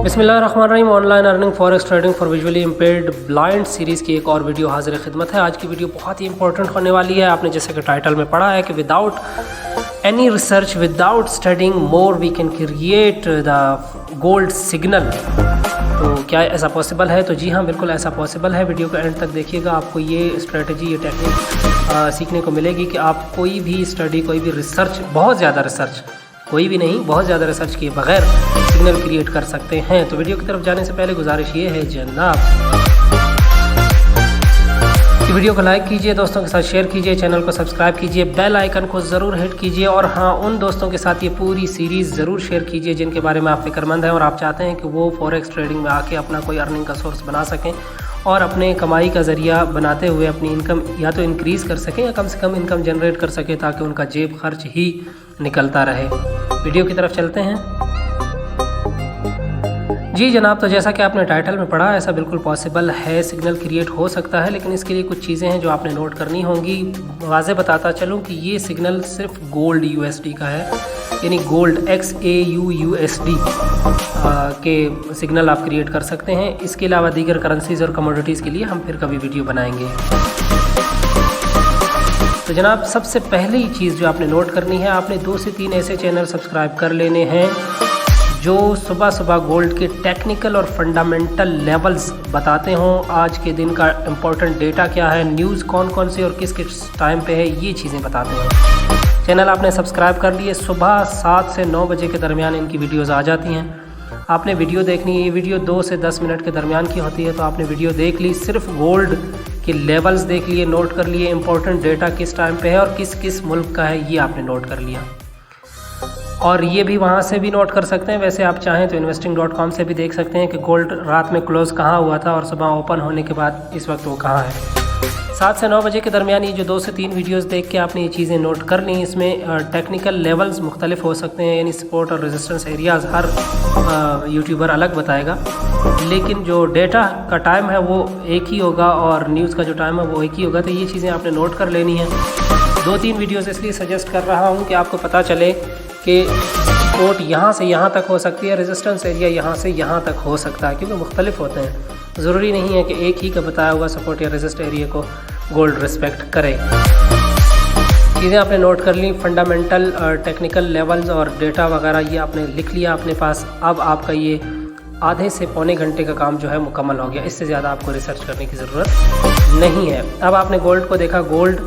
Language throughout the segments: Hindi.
बिस्मिल्लाहिर्रहमानिर्रहीम। Online earning forex trading for visually impaired blind series की एक और वीडियो हाजिर खिदमत है। आज की वीडियो बहुत ही इंपॉर्टेंट होने वाली है। आपने जैसे कि टाइटल में पढ़ा है कि without any research, without studying more, we can create the gold signal. तो क्या ऐसा पॉसिबल है? तो जी हाँ, बिल्कुल ऐसा पॉसिबल है। वीडियो का एंड तक देखिएगा, आपको ये स्ट्रेटजी, ये टेक्निक सीखने को मिलेगी कि आप कोई भी स्टडी, कोई भी रिसर्च, बहुत ज़्यादा रिसर्च, कोई भी नहीं, बहुत ज़्यादा रिसर्च किए बगैर सिग्नल क्रिएट कर सकते हैं। तो वीडियो की तरफ जाने से पहले गुजारिश ये है जनाब कि वीडियो को लाइक कीजिए, दोस्तों के साथ शेयर कीजिए, चैनल को सब्सक्राइब कीजिए, बेल आइकन को ज़रूर हिट कीजिए और हाँ, उन दोस्तों के साथ ये पूरी सीरीज़ ज़रूर शेयर कीजिए जिनके बारे में आप फिक्रमंद हैं और आप चाहते हैं कि वो फॉरेक्स ट्रेडिंग में आके अपना कोई अर्निंग का सोर्स बना सकें और अपने कमाई का ज़रिया बनाते हुए अपनी इनकम या तो इंक्रीज़ कर सकें या कम से कम इनकम जनरेट कर सकें, ताकि उनका जेब खर्च ही निकलता रहे। वीडियो की तरफ चलते हैं। जी जनाब, तो जैसा कि आपने टाइटल में पढ़ा, ऐसा बिल्कुल पॉसिबल है, सिग्नल क्रिएट हो सकता है, लेकिन इसके लिए कुछ चीज़ें हैं जो आपने नोट करनी होंगी। वाज़े बताता चलूँ कि ये सिग्नल सिर्फ गोल्ड USD का है, यानी गोल्ड XAUUSD के सिग्नल आप क्रिएट कर सकते हैं। इसके अलावा दीगर करेंसीज़ और कमोडिटीज़ के लिए हम फिर कभी वीडियो बनाएंगे। तो जनाब, सबसे पहली चीज़ जो आपने नोट करनी है, आपने 2 से 3 ऐसे चैनल सब्सक्राइब कर लेने हैं जो सुबह सुबह गोल्ड के टेक्निकल और फंडामेंटल लेवल्स बताते हों। आज के दिन का इम्पोर्टेंट डेटा क्या है, न्यूज़ कौन कौन सी और किस किस टाइम पे है, ये चीज़ें बताते हैं। चैनल आपने सब्सक्राइब कर लिए, सुबह 7 से 9 बजे के दरमियान इनकी वीडियोज़ आ जाती हैं। आपने वीडियो देखनी है, ये वीडियो 2 से 10 मिनट के दरमियान की होती है, तो आपने वीडियो देख ली, सिर्फ गोल्ड के लेवल्स देख लिए, नोट कर लिए, इंपॉर्टेंट डेटा किस टाइम पे है और किस किस मुल्क का है, ये आपने नोट कर लिया। और ये भी वहाँ से भी नोट कर सकते हैं। वैसे आप चाहें तो investing.com से भी देख सकते हैं कि गोल्ड रात में क्लोज़ कहाँ हुआ था और सुबह ओपन होने के बाद इस वक्त वो कहाँ है। 7 से 9 बजे के दरमियान ये जो 2 से 3 वीडियोस देख के आपने ये चीज़ें नोट कर ली। इसमें टेक्निकल लेवल्स मुख्तलिफ हो सकते हैं, यानी सपोर्ट और रेजिस्टेंस एरियाज़ हर यूट्यूबर अलग बताएगा, लेकिन जो डेटा का टाइम है वो एक ही होगा और न्यूज़ का जो टाइम है वो एक ही होगा। तो ये चीज़ें आपने नोट कर लेनी है। 2-3 वीडियोज़ इसलिए सजेस्ट कर रहा हूँ कि आपको पता चले कि सपोर्ट यहाँ से यहाँ तक हो सकती है, रेजिस्टेंस एरिया यहाँ से यहाँ तक हो सकता है, क्योंकि मुख्तलिफ होते हैं। ज़रूरी नहीं है कि एक ही का बताया हुआ सपोर्ट या रेजिस्ट एरिया को गोल्ड रिस्पेक्ट करे। चीज़ें आपने नोट कर ली, फंडामेंटल टेक्निकल लेवल्स और डेटा वगैरह ये आपने लिख लिया अपने पास। अब आपका ये आधे से पौने घंटे का काम जो है मुकम्मल हो गया। इससे ज़्यादा आपको रिसर्च करने की ज़रूरत नहीं है। अब आपने गोल्ड को देखा, गोल्ड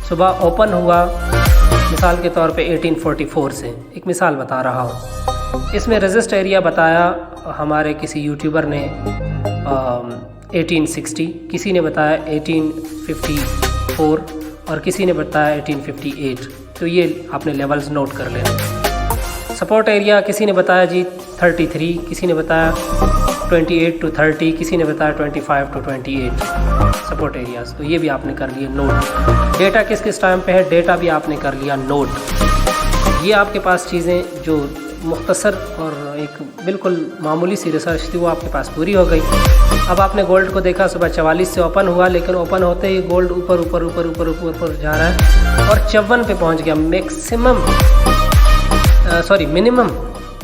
सुबह ओपन हुआ मिसाल के तौर पे 1844 से, एक मिसाल बता रहा हूँ। इसमें रेजिस्ट एरिया बताया हमारे किसी यूट्यूबर ने 1860, किसी ने बताया 1854 और किसी ने बताया 1858। तो ये आपने लेवल्स नोट कर लेना। सपोर्ट एरिया किसी ने बताया जी 33, किसी ने बताया 28 to 30, किसी ने बताया 25 to 28 सपोर्ट एरियाज़। तो ये भी आपने कर लिए नोट। डेटा किस किस टाइम पे है, डेटा भी आपने कर लिया नोट। ये आपके पास चीज़ें जो मुख्तसर और एक बिल्कुल मामूली सी रिसर्च थी वो आपके पास पूरी हो गई। अब आपने गोल्ड को देखा, सुबह 44 से ओपन हुआ, लेकिन ओपन होते ही गोल्ड ऊपर ऊपर ऊपर ऊपर ऊपर ऊपर जा रहा है और 54 पे पहुंच गया। मिनिमम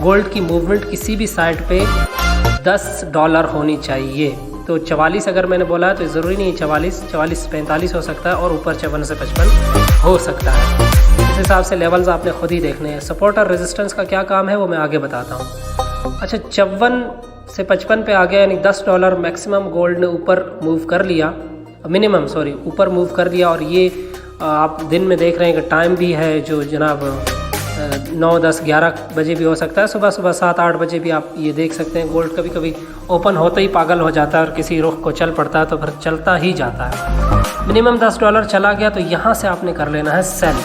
गोल्ड की मूवमेंट किसी भी साइड पे $10 होनी चाहिए। तो 44 अगर मैंने बोला है तो ज़रूरी नहीं 44 से 45 हो सकता है और ऊपर 54 से 55 हो सकता है। इस हिसाब से लेवल्स आपने खुद ही देखने हैं। सपोर्ट और रेजिस्टेंस का क्या काम है वो मैं आगे बताता हूँ। अच्छा, 54 से 55 पे आ गया, यानी $10 मैक्सिमम गोल्ड ने ऊपर मूव कर लिया, ऊपर मूव कर लिया। और ये आप दिन में देख रहे हैं कि टाइम भी है जो जनाब 9, 10, 11 बजे भी हो सकता है, सुबह 7, 8 बजे भी आप ये देख सकते हैं। गोल्ड कभी कभी ओपन होते ही पागल हो जाता है और किसी रुख को चल पड़ता है, तो फिर चलता ही जाता है। मिनिमम $10 चला गया तो यहाँ से आपने कर लेना है सेल।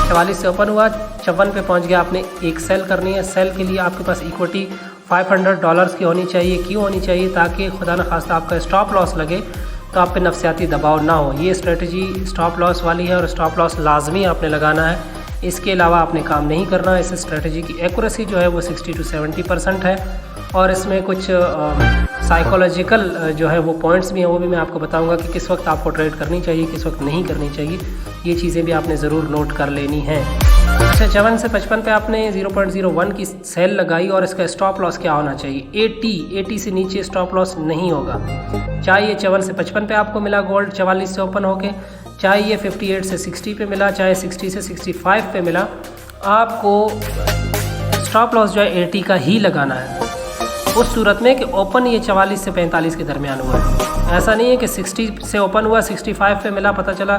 44 से ओपन हुआ, 54 पे पहुँच गया, आपने एक सेल करनी है। सेल के लिए आपके पास इक्विटी $500 की होनी चाहिए। क्यों होनी चाहिए? ताकि खुदा न खास्ता आपका स्टॉप लॉस लगे तो आप पे नफसियाती दबाव ना हो। ये स्ट्रेटजी स्टॉप लॉस वाली है और स्टॉप लॉस लाजमी आपने लगाना है। इसके अलावा आपने काम नहीं करना है। इस स्ट्रेटजी की एक्यूरेसी जो है वो 60 to 70% है और इसमें कुछ साइकोलॉजिकल जो है वो पॉइंट्स भी हैं, वो भी मैं आपको बताऊंगा कि किस वक्त आपको ट्रेड करनी चाहिए, किस वक्त नहीं करनी चाहिए। ये चीज़ें भी आपने ज़रूर नोट कर लेनी हैं। अच्छा, 54 से 55 पे आपने 0.01 की सेल लगाई और इसका स्टॉप लॉस क्या होना चाहिए? 80 से नीचे स्टॉप लॉस नहीं होगा। चाहे ये 54 से 55 पे आपको मिला गोल्ड 44 से ओपन होके, चाहे ये 58 से 60 पे मिला, चाहे 60 से 65 पे मिला, आपको स्टॉप लॉस जो है 80 का ही लगाना है। उस सूरत में कि ओपन ये 44 से 45 के दरमियान हुआ है। ऐसा नहीं है कि 60 से ओपन हुआ 65 पे मिला, पता चला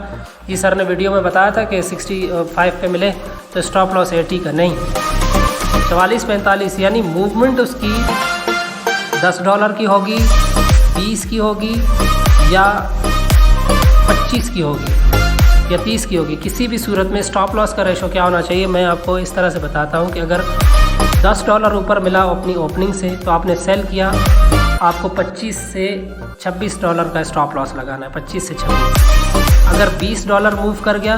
जी सर ने वीडियो में बताया था कि 65 पे मिले तो स्टॉप लॉस 80 का नहीं, 44-45 यानी मूवमेंट उसकी $10 की होगी, 20 की होगी या 25 की होगी या 30 की होगी। किसी भी सूरत में स्टॉप लॉस का रेशो क्या होना चाहिए मैं आपको इस तरह से बताता हूँ कि अगर $10 ऊपर मिला अपनी ओपनिंग से तो आपने सेल किया, आपको 25 से $26 का स्टॉप लॉस लगाना है, 25 से 26। अगर $20 मूव कर गया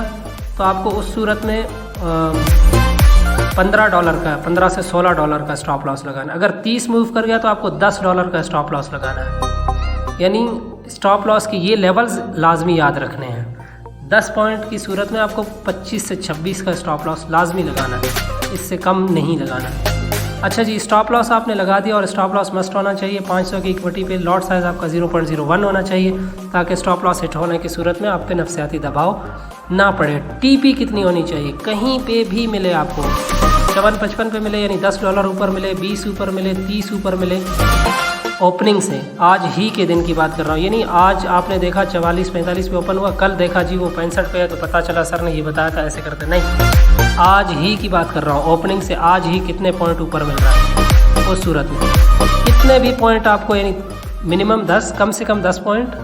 तो आपको उस सूरत में $15 का, $15 से $16 का स्टॉप लॉस लगाना है। अगर 30 मूव कर गया तो आपको $10 का स्टॉप लॉस लगाना है। यानी स्टॉप लॉस के ये लेवल्स लाजमी याद रखने हैं। 10 पॉइंट की सूरत में आपको 25 से 26 का स्टॉप लॉस लाजमी लगाना है, इससे कम नहीं लगाना। अच्छा जी, स्टॉप लॉस आपने लगा दिया और स्टॉप लॉस मस्ट होना चाहिए 500 की इक्विटी पे। लॉट साइज़ आपका 0.01 होना चाहिए ताकि स्टॉप लॉस हिट होने की सूरत में आप पे नफसियाती दबाव ना पड़े। टीपी कितनी होनी चाहिए? कहीं पे भी मिले आपको, 54-55 पे मिले यानी $10 ऊपर मिले, 20 ऊपर मिले, 30 ऊपर मिले ओपनिंग से, आज ही के दिन की बात कर रहा हूँ। यानी आज आपने देखा 44-45 पे ओपन हुआ, कल देखा जी वो 65 पे है तो पता चला सर ने ये बताया था ऐसे करते, नहीं, आज ही की बात कर रहा हूँ। ओपनिंग से आज ही कितने पॉइंट ऊपर मिल रहा है उस सूरत में, कितने भी पॉइंट आपको, यानी मिनिमम 10, कम से कम 10 पॉइंट,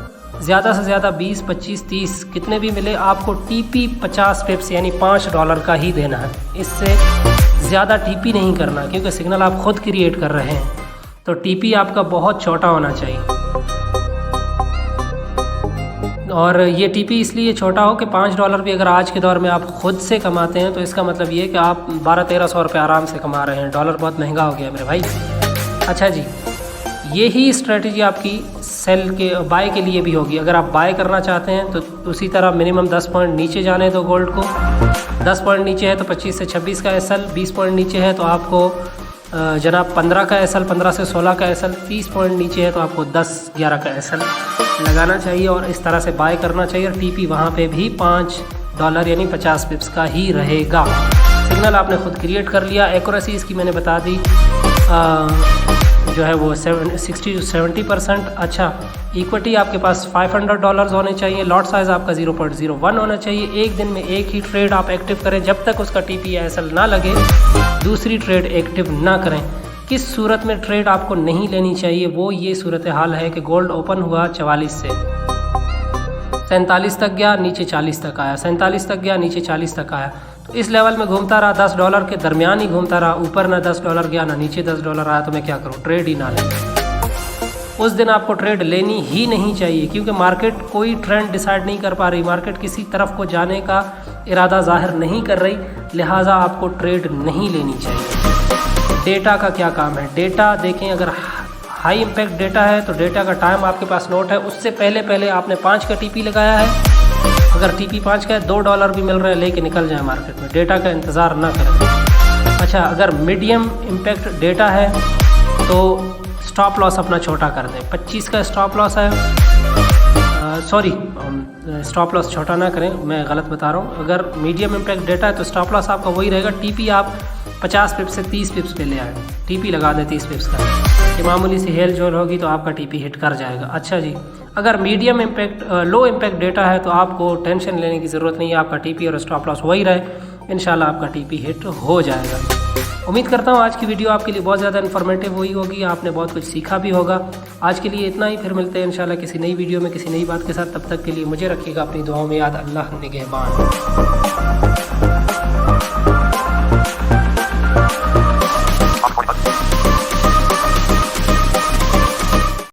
ज़्यादा से ज़्यादा 20, 25, 30 कितने भी मिले, आपको टीपी 50 पिप्स यानी $5 का ही देना है। इससे ज़्यादा टीपी नहीं करना, क्योंकि सिग्नल आप खुद क्रिएट कर रहे हैं, तो टीपी आपका बहुत छोटा होना चाहिए। और ये टीपी इसलिए छोटा हो कि $5 भी अगर आज के दौर में आप खुद से कमाते हैं तो इसका मतलब ये है कि आप 1200-1300 रुपये आराम से कमा रहे हैं। डॉलर बहुत महंगा हो गया मेरे भाई। अच्छा जी, यही स्ट्रेटजी आपकी सेल के बाय के लिए भी होगी। अगर आप बाय करना चाहते हैं तो उसी तरह मिनिमम 10 पॉइंट नीचे जाने दो गोल्ड को। 10 पॉइंट नीचे है तो 25 से 26 का एसएल, 20 पॉइंट नीचे है तो आपको जनाब 15 का एसएल, 15 से 16 का एसएल, 30 पॉइंट नीचे है तो आपको 10-11 का एसएल लगाना चाहिए और इस तरह से बाय करना चाहिए। और टीपी वहाँ पे भी $5 यानी 50 पिप्स का ही रहेगा। सिग्नल आपने खुद क्रिएट कर लिया। एक्यूरेसी इसकी मैंने बता दी जो है वो 60 से 70%। अच्छा, इक्विटी आपके पास $500 होने चाहिए। लॉट साइज़ आपका 0.01 होना चाहिए। एक दिन में एक ही ट्रेड आप एक्टिव करें, जब तक उसका टीपी एसएल ना लगे दूसरी ट्रेड एक्टिव ना करें। किस सूरत में ट्रेड आपको नहीं लेनी चाहिए, वो ये सूरत हाल है कि गोल्ड ओपन हुआ 44 से 47 तक गया, नीचे 40 तक आया, 47 तक गया, नीचे 40 तक आया, तो इस लेवल में घूमता रहा, $10 के दरमियान ही घूमता रहा, ऊपर ना $10 गया ना नीचे $10 आया, तो मैं क्या करूँ, ट्रेड ही ना लें। उस दिन आपको ट्रेड लेनी ही नहीं चाहिए, क्योंकि मार्केट कोई ट्रेंड डिसाइड नहीं कर पा रही, मार्केट किसी तरफ को जाने का इरादा जाहिर नहीं कर रही, लिहाजा आपको ट्रेड नहीं लेनी चाहिए। डेटा का क्या काम है? डेटा देखें, अगर हाई इम्पैक्ट डेटा है तो डेटा का टाइम आपके पास नोट है, उससे पहले आपने 5 का टीपी लगाया है। अगर टीपी 5 का है, $2 भी मिल रहे हैं, लेके निकल जाए मार्केट में, डेटा का इंतज़ार ना करें। अच्छा, अगर मीडियम इम्पैक्ट डेटा है तो स्टॉप लॉस अपना छोटा कर दें। 25 का स्टॉप लॉस है, सॉरी स्टॉप लॉस छोटा ना करें, मैं गलत बता रहा हूँ। अगर मीडियम इम्पैक्ट डेटा है तो स्टॉप लॉस आपका वही रहेगा। टीपी आप 50 पिप्स से 30 पिप्स पे ले आए, टीपी लगा दें 30 पिप्स का, कि मामूली सी हेल जोल होगी तो आपका टीपी हिट कर जाएगा। अच्छा जी, अगर medium impact low impact data है तो आपको टेंशन लेने की ज़रूरत नहीं है, आपका टीपी और स्टॉप लॉस वही रहे, इंशाल्लाह आपका टीपी हिट हो जाएगा। उम्मीद करता हूँ आज की वीडियो आपके लिए बहुत ज़्यादा इन्फॉर्मेटिव हुई होगी, आपने बहुत कुछ सीखा भी होगा। आज के लिए इतना ही, फिर मिलते हैं इंशाल्लाह किसी नई वीडियो में किसी नई बात के साथ। तब तक के लिए मुझे रखिएगा अपनी दुआओं में याद। अल्लाह निगहबान।